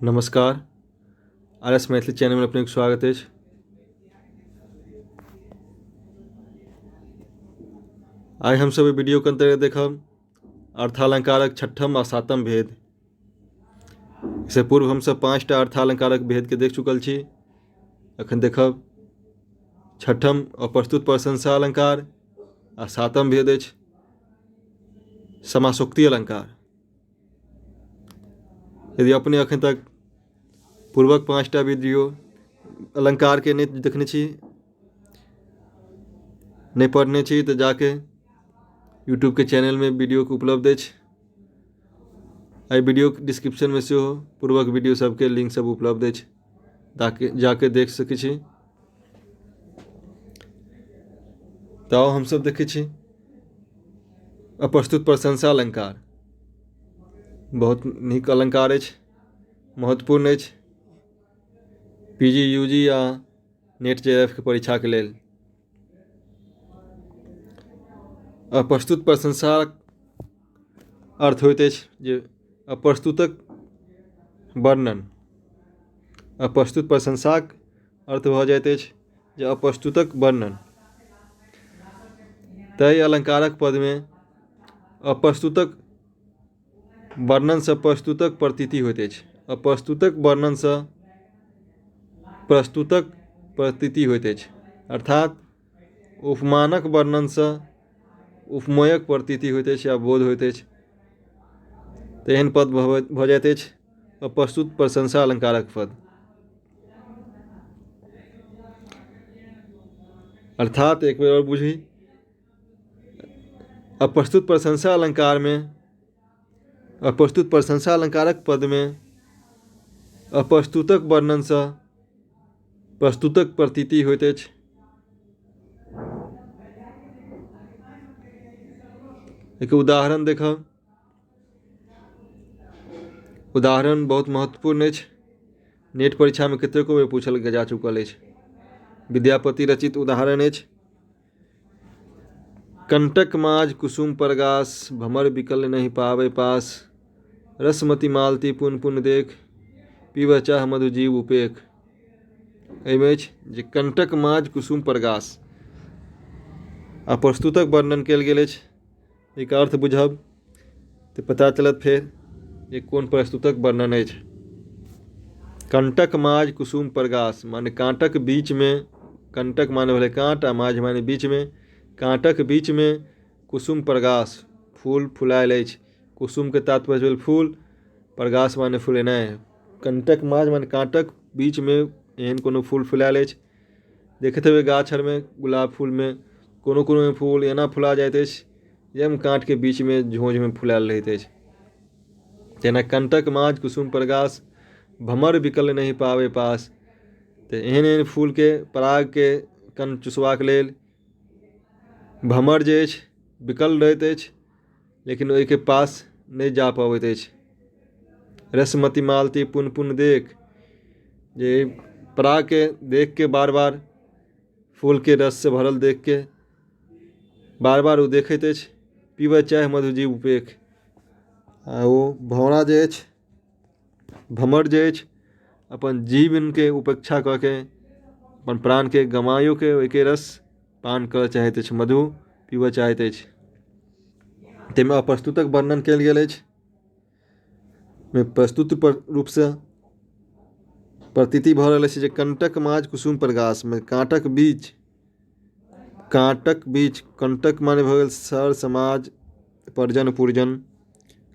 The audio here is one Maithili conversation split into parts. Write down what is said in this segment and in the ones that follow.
नमस्कार। आर.एस. मैथिली चैनल में अपने स्वागत है। आइ हम सब वीडियो के अंतर्गत देखब अर्थालंकारक छठम आ सातम भेद। इससे पूर्व हम सब 5टा अर्थालंकारक भेद के देख चुकल छी। अखन देखब छठम अप्रस्तुत प्रशंसा अलंकार आ सातम भेद अछि समासोक्ति अलंकार। यदि अपने अखन तक पूर्वक 5टा वीडियो अलंकार के नहीं देखने छी, नहीं पढ़ने छी, तो जाके यूट्यूब के चैनल में वीडियो के उपलब्ध अछि। आई वीडियो डिस्क्रिप्शन में से पूर्वक वीडियो सबके लिंक सब उपलब्ध अछि, ताकि जाके देख सकै छी। तो हम सब देखे छी अप्रस्तुत प्रशंसा अलंकार। बहुत नीक अलंकार अछि, महत्वपूर्ण अछि पीजी यूजी या नेट जेएफ के परीक्षा के लेल। अप्रस्तुत प्रशंसाक अर्थ होइत अछि जे अप्रस्तुतक वर्णन। अप्रस्तुत प्रशंसाक अर्थ भऽ जाइत अछि जे अप्रस्तुतक वर्णन। तय अलंकारक पद में अप्रस्तुतक वर्णन से प्रस्तुतक प्रतीति होइत अछि। अप्रस्तुतक वर्णन से प्रस्तुतक प्रतीति होइत अछि, अर्थात उपमानक वर्णन से उपमेयक प्रतीति होइत अछि या बोध होइत अछि। तेहन पद भऽ जाइत अछि अप्रस्तुत प्रशंसा अलंकारक पद। अर्थात एक बेर और बुझी, अप्रस्तुत प्रशंसा अलंकार में अप्रस्तुत प्रशंसा अलंकारक पद में अप्रस्तुतक वर्णन से प्रस्तुतक प्रतीति होइत अछि। एक उदाहरण देखब। उदाहरण बहुत महत्वपूर्ण अछि, नेट परीक्षा में कतेको बेर पूछल जा चुकल अछि। विद्यापति रचित उदाहरण अछि। कंटक माज कुसुम परगास, भमर बिकल नहीं पावे पास, रसमती मालती पुन पुन देख, पीबह चाह मधु जीव उपेख। एहिमे अछि जे कंटक माज कुसुम परगास अप्रस्तुतक वर्णन कयल गेल अछि। एक अर्थ बुझब तो पता चलत फेर ये कोन प्रस्तुतक वर्णन अछि। कंटक माज कुसुम परगास माने कांटक बीच में, कंटक माने भले कांट आ माज माने बीच में, कांटक बीच में कुसुम परगास फूल फुलायल अछि। कुसुम के तात्पर्य भेल फूल, परगास माने फुलेनाइ। कंटक माज माने कांटक बीच में एहन कोनो फूल फुलायल अछि। देखैत हेबै गाछ आर में गुलाब फूल में कोनो कोनो में फूल एना फुला जाइत अछि जेम कांट के बीच में झोंझ में फुलायल रहैत अछि। तेना कंटक माज कुसुम परगास, भमर बिकल नहीं पावे पास। तो एहन एहन फूल के पराग के कण चुसबाक लेल भमर जे अछि बिकल रहैत अछि, लेकिन ओहि के पास नहीं जा पबैत अछि। रसमती मालती पुन पुन देख, जे पराग के देख के बार बार फूल के रस से भरल देख के बार बार वो देखैत अछि। पीबह चाह मधु जीव उपेख, वो भौरा जे अछि, भमर जे अछि अपन जीवन के उपेक्षा कऽ के अपन प्राण के गमायो के ओहिके रस पान करऽ चाहैत अछि, मधु पीबऽ चाहैत अछि। ताहिमे अप्रस्तुतक वर्णन कयल गेल अछि। में प्रस्तुत रूप से प्रतीति भऽ रहल अछि जे कंटक माज कुसुम परगास में कांटक बीच, कांटक बीच, कंटक माने भऽ गेल सर समाज परिजन पुरजन,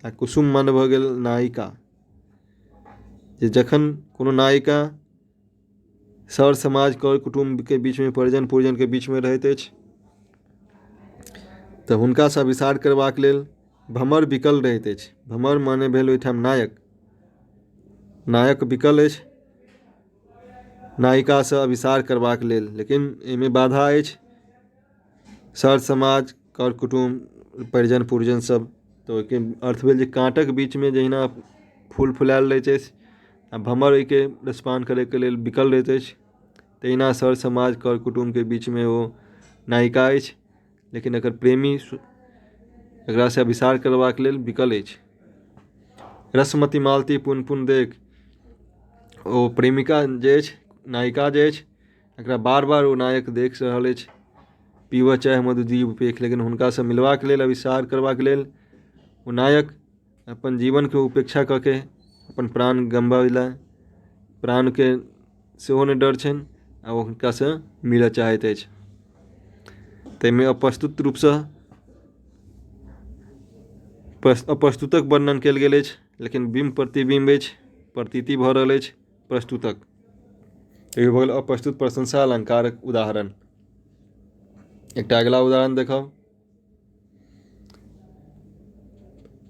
आ कुसुम माने भऽ गेल नायिका। जे जखन कोनो नायिका सर समाज कर कुटुम्ब के बीच में, परिजन पुरजन के बीच में रहैत अछि, तऽ हुनका से विसार करबाक लेल भमर बिकल रहैत अछि। भमर माने भेल ओहिठाम नायक। नायक बिकल अछि नायिका से विसार करबाक लेल, लेकिन एहिमे बाधा अछि। सर समाज कर कुटुम्ब परिजन पुरजन सब, तो ओहिके अर्थ भेल जे कांटक बीच में जहिना फूल फुलायल रहैत अछि आ भमर ओहिके रसपान करे के लेल बिकल रहैत अछि, तहिना सर समाज कर कुटुम्ब के बीच में वो नायिका अछि, लेकिन एकर प्रेमी एकरा से विसार करबाक लेल बिकल अछि। रसमती मालती पुन पुन देख, ओ प्रेमिका जे अछि, नायिका जे अछि, एकरा बार बार ओ नायक देख रहल अछि, पीबऽ चाहे मधुदीप पेख, लेकिन हुनकासँ मिलबाक लेल, आविष्कार करबाक लेल ओ नायक अपन जीवनके उपेक्षा कऽ के अपन प्राण गमबाबै, प्राणके सेहो नहि डर छनि आ ओ हुनकासँ मिलऽ चाहैत अछि। ताहिमे अप्रस्तुत रूपसँ अप्रस्तुतक वर्णन कयल गेल अछि, लेकिन बिम्ब प्रतिबिम्ब अछि, प्रतीति भऽ रहल अछि प्रस्तुतक। एहि भऽ गेल अप्रस्तुत प्रशंसा अलंकारक उदाहरण। एकटा अगिला उदाहरण देखब।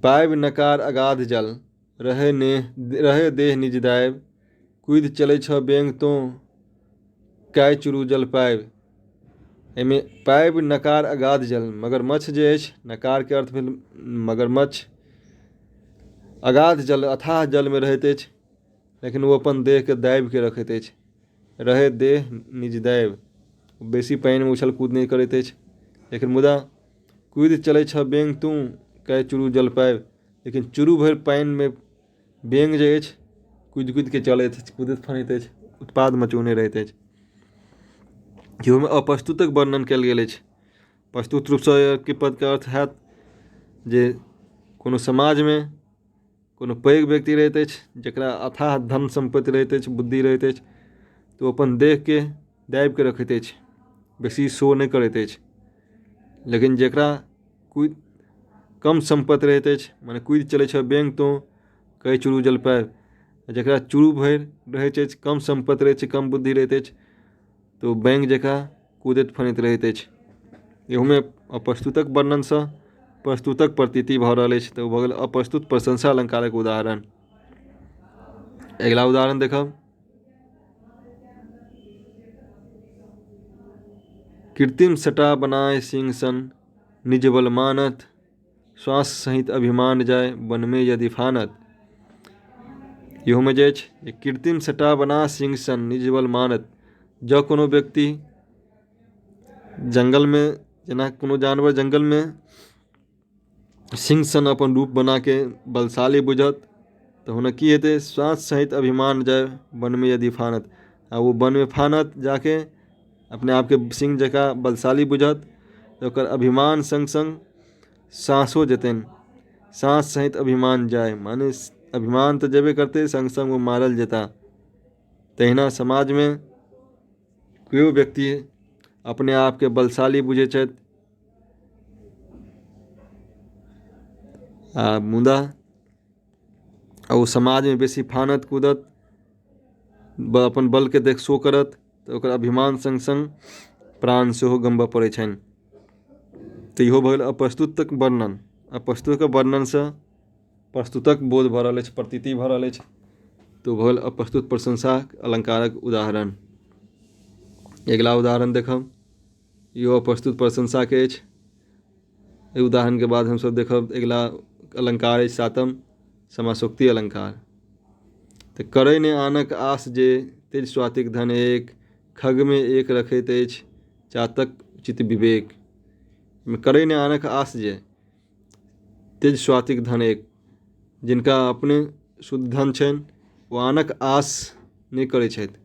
पाबि नकार अगाध जल, रहे देह निज दायब, कुदि चलै छ बेंग तो काय चुरू जल पाबि। एहिमे पाबि नकार अगाध जल, मगरमच्छ जे अछि, नकारके अर्थ भेल मगरमच्छ, अगाध जल अथाह जलमे रहैत अछि, लेकिन ओ अपन देहके दाबि के रखैत अछि। रहे देह निज दाबि, बेसी पानिमे उछल कूद नहि करैत अछि, लेकिन मुदा कुदि चलै छ बेंग तू काय चुरू जल पाबि, लेकिन चुरू भरि पानिमे बेंग जे अछि कुदि कुदि के चलैत अछि, कूदैत फानैत अछि, उत्पाद मचौने रहैत अछि। इहोमे अप्रस्तुतक वर्णन कयल गेल अछि। प्रस्तुत रूपसँ के पदके अर्थ हैत जे कोनो समाजमे कोनो पैघ व्यक्ति रहैत अछि, जकरा अथाह धन सम्पत्ति रहैत अछि, बुद्धि रहैत अछि, तऽ ओ अपन देहके दाबि कऽ रखैत अछि, बेसी शो नहि करैत अछि। लेकिन जकरा कम सम्पत्ति रहैत अछि, मने कुदि चलै छै बेंग तो कई चुरू जल पाबि, जकरा चुरू भरि रहैत अछि, कम सम्पत्ति रहैत छै, कम बुद्धि रहैत अछि, तो बैंग जकाँ कूदैत फनैत रहैत अछि। इहोमे अप्रस्तुतक वर्णनसँ प्रस्तुतक प्रतीति भऽ रहल अछि, तऽ ओ भऽ गेल अप्रस्तुत प्रशंसा अलंकारक उदाहरण। अगिला उदाहरण देखब। कृत्रिम सटा बनाए सिंह सन, निज बल मानत, श्वास सहित अभिमान जाय वन में यदि फानत। इहोमे जे अछि, कृत्रिम सटा बना सिंह सन निज बल मानत, जँ कोनो व्यक्ति जंगलमे, जेना कोनो जानवर जंगलमे सिंह सन अपन रूप बना के बलशाली बुझत, तऽ हुनक की हेतै, श्वास सहित अभिमान जाय वन में यदि फानत, आ वो वन में फानत जाके अपने आपके सिंह जकाँ बलशाली बुझत, तऽ ओकर अभिमान संग संग साँसो जेतनि, साँस सहित अभिमान जाय, माने अभिमान तऽ जेबे करते, संग संग वो मारल जेता। तहिना समाजमे केओ व्यक्ति अपने आपके बलशाली बुझै छथि, आ मुदा ओ समाजमे बेसी फानत कूदत, अपन बलके देख शो करत, तऽ ओकर अभिमान संग संग प्राण सेहो गमबऽ पड़ै छनि। तऽ इहो भऽ गेल अप्रस्तुतक वर्णन। अप्रस्तुतक वर्णनसँ प्रस्तुतक बोध भऽ रहल अछि, प्रतीति भऽ रहल अछि, तऽ भऽ गेल अप्रस्तुत प्रशंसा अलंकारक उदाहरण। अगिला उदाहरण देखब। इहो अप्रस्तुत प्रशंसाके अछि। एहि उदाहरणके बाद हमसब देखब अगिला अलंकार अछि सातम, समासोक्ति अलंकार। तऽ करै ने आनक आस जे, तेज स्वातिक धन एक, खग में एक रखैत अछि, चातक उचित विवेक। करै ने आनक आस जे, तेज स्वातिक धन एक, जिनका अपने शुद्ध धन छनि, ओ आनक आस नहि करै छथि।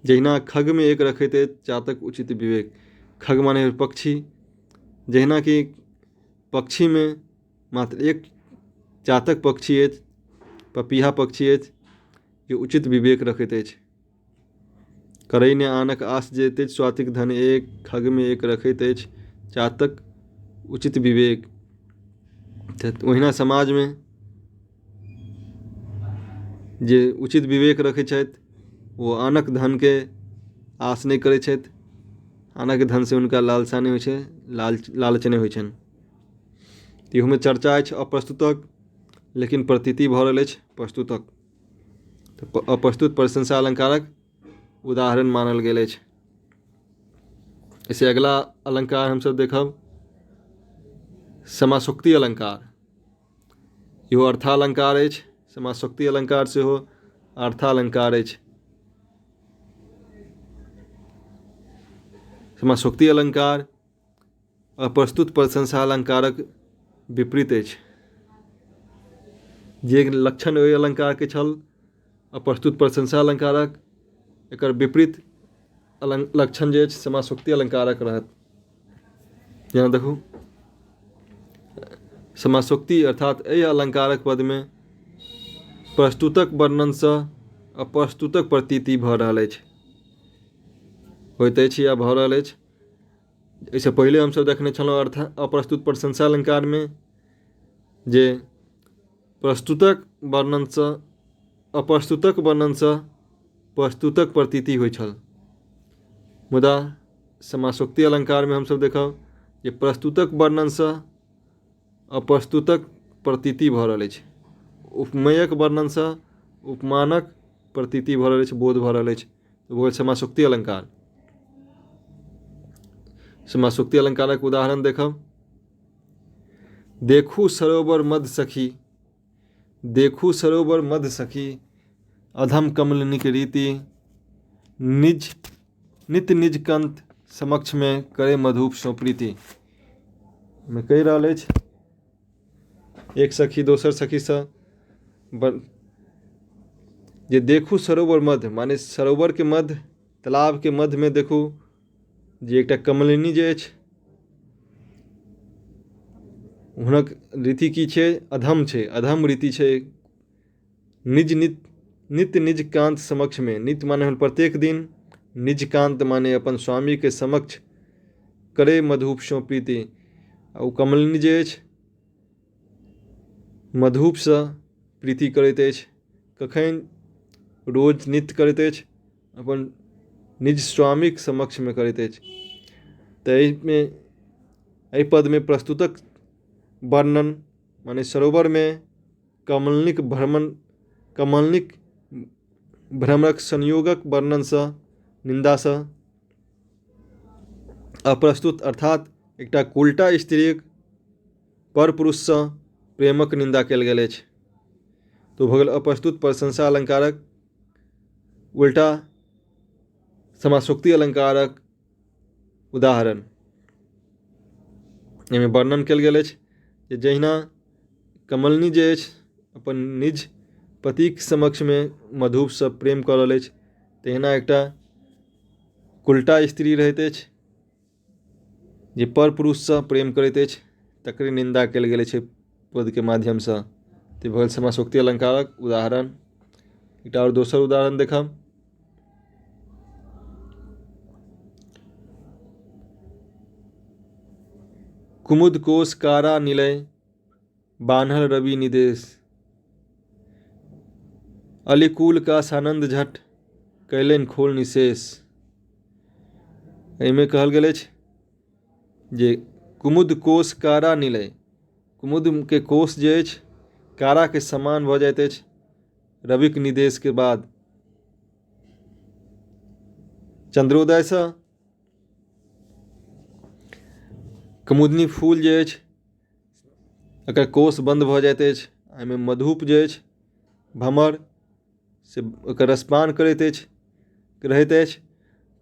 जहिना खग में एक रखैत अछि, चातक उचित विवेक। खग माने पक्षी, जहिना कि पक्षी में मात्र एक चातक पक्षी अछि, पपीहा पक्षी अछि, जे उचित विवेक रखैत अछि। करै ने आनक आस जे, तेज स्वातिक धन एक, खग में एक रखैत अछि, चातक उचित विवेक। ओहिना समाजमे जे उचित विवेक रखैत छथि, ओ आनक धनके आस नहि करैत छथि, आनक धनसँ हुनका लालसा नहि होइ छै, लालच नहि होइ छनि। इहोमे चर्चा अछि अप्रस्तुतक, लेकिन प्रतीति भऽ रहल अछि प्रस्तुतक। तऽ अप्रस्तुत प्रशंसा अलंकारक उदाहरण मानल गेल अछि। इसे अगला अलंकार हमसब देखब, समासोक्ति अलंकार। इहो अर्थालंकार अछि, समासोक्ति अलंकार सेहो अर्थालंकार अछि। समासोक्ति अलंकार अप्रस्तुत प्रशंसा अलंकारक विपरीत अछि। जे लक्षण ओहि अलंकारके छल, अप्रस्तुत प्रशंसा अलंकारक, एकर विपरीत लक्षण जे अछि समासोक्ति अलंकारक रहत। यहाँ देखू समासोक्ति अर्थात एहि अलंकारक पद में प्रस्तुतक वर्णन से अप्रस्तुतक प्रतीति भऽ रहल अछि, होइत अछि या भऽ रहल अछि। एहिसँ पहिले हमसब देखने छलहुँ अर्थ अप्रस्तुत प्रशंसा अलंकार में जे प्रस्तुतक वर्णन से अप्रस्तुतक वर्णन से प्रस्तुतक प्रतीति होइ छल, मुदा समासोक्ति अलंकार में हमसब देखब जे प्रस्तुतक वर्णन से अप्रस्तुतक प्रतीति भऽ रहल अछि, उपमेयक वर्णन से उपमानक प्रतीति भऽ रहल अछि, बोध भऽ रहल अछि, वो समासोक्ति अलंकार। समासोक्ति अलंकारक उदाहरण देखब, देखू सरोवर मध्य सखी, देखू सरोवर मध्य सखी, अधम कमलिनीक रीति, निज नित निज कंत समक्ष में करे मधुप सो प्रीति। में कहि रहल अछि एक सखी दोसर सखी से जे देखू सरोवर मध्य माने सरोवर के मध्य, तालाब के मध्य में देखू जे एकटा कमलिनी जे अछि हुनक रीति की छै, अधम छै, अधम रीति छै। निज नित निज कांत समक्ष में, नित माने प्रत्येक दिन, निज कांत माने अपन स्वामी के समक्ष करे मधुप सो प्रीति। आ कमलिनी जे अछि मधुप से प्रीति करैत अछि, कखन रोज नित्य करैत अछि, अपन निज स्वामीक समक्ष में करैत अछि। तऽ एहि पद में प्रस्तुतक वर्णन माने सरोवर में कमलिनीक भ्रमरक संयोगक वर्णन से निंदा से, अप्रस्तुत अर्थात एकटा उल्टा स्त्रीक पर पुरुष से प्रेमक निंदा कयल गेल अछि। तो भऽ गेल अप्रस्तुत प्रशंसा अलंकारक उल्टा समासोक्ति अलंकारक उदाहरण। एहिमे वर्णन कयल गेल अछि जे जहिना कमलिनी जे अछि अपन निज पतिक समक्ष में मधुप से प्रेम कऽ रहल अछि, तहिना एकटा उल्टा स्त्री रहैत अछि जे पर पुरुष से प्रेम करैत अछि, तकरे निंदा कयल गेल अछि पद के माध्यम से। तऽ भऽ गेल समासोक्ति अलंकारक उदाहरण। एकटा और दोसर उदाहरण देखब, कुमुद कोश कारा निलय, बान्हल रवि निदेश, अलिकुल का सानंद झट, कैलन खोल निशेष। एहिमे कहल गेल अछि जे कुमुद कोश कारा निलय, कुमुद के कोश जे अछि कारा के समान भऽ जाइत अछि रविक निदेश के बाद। चंद्रोदय से कुमुदनी फूल जे अछि एकर कोश बंद भऽ जाइत अछि, एहिमे मधुप जे अछि भमर से ओकर रसपान करैत अछि रहैत अछि,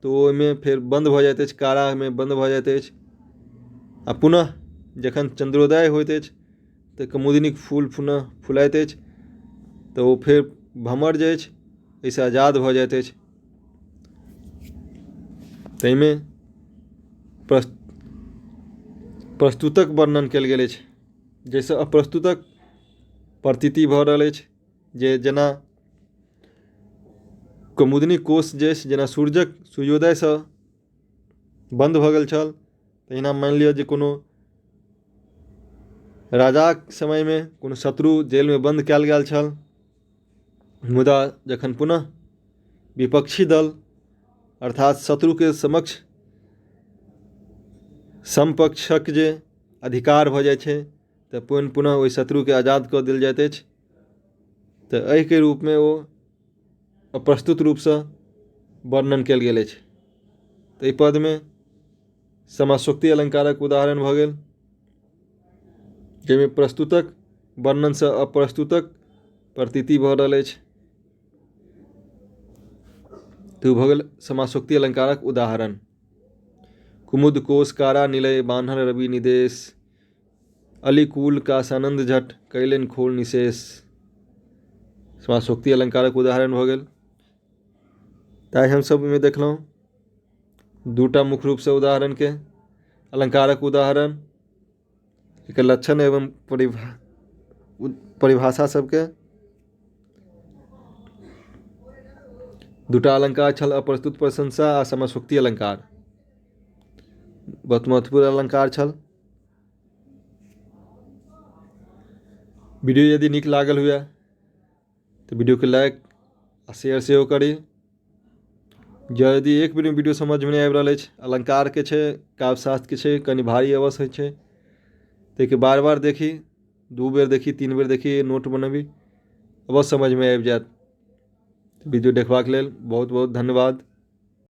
तो ओहिमे फेर बंद भऽ जाइत अछि, कारा में बंद भऽ जाइत अछि। आ पुनः जखन चंद्रोदय होइत अछि तऽ कुमुदनीक फूल पुनः फुलाइत अछि, तऽ ओ फेर भमर जे अछि एहिसँ आजाद भऽ जाइत अछि। ताहिमे प्रस्तुतक वर्णन कयल गेल अछि, जाहिसँ अप्रस्तुतक प्रतीति भऽ रहल अछि। जे जेना कुमुदनी कोश जे अछि जेना सूर्योदय से बंद भऽ गेल छल, तहिना मानि लिअ जे कोनो राजाक समय में कोनो शत्रु जेल में बंद कयल गेल छल, मुदा जखन पुनः विपक्षी दल अर्थात शत्रु के समक्ष समपक्षक जे अधिकार भऽ जाइ छै तऽ पुनः ओहि शत्रु के आजाद कऽ देल जाइत अछि। तऽ एहि के रूप में ओ अप्रस्तुत रूप से वर्णन कयल गेल अछि। तऽ एहि पद में समासोक्ति अलंकारक उदाहरण भऽ गेल, जाहिमे प्रस्तुतक वर्णन से अप्रस्तुतक प्रतीति भऽ रहल अछि। तो भऽ गेल समासोक्ति अलंकारक उदाहरण। कुमुद कोश कारा निलय, बान्हल रवि निदेश, अलिकुल का सानंद झट, कैलन खोल निशेष। समासोक्ति अलंकारक उदाहरण भऽ गेल। ताहि हम सब में देखलहुँ दूटा मुख्य रूप से उदाहरण के अलंकारक उदाहरण, एकर लक्षण एवं परिभाषा सबके। दूटा अलंकार छल अप्रस्तुत प्रशंसा आ समासोक्ति अलंकार, बहुत महत्वपूर्ण अलंकार छल। वीडियो यदि नीक लागल हुए तो वीडियो के लाइक आ शेयर सेहो करी। यदि एक बेर में वीडियो समझ में नहीं आबि रहल अछि, अलंकार के छै, काव्यशास्त्र के छै, कनि भारी अवश्य होइ छै, ताहिके बार बार देखी, 2 बेर देखी, 3 बेर देखी, नोट बनबी, अवश्य समझ में आबि जायत। वीडियो देखबाक लेल बहुत बहुत धन्यवाद।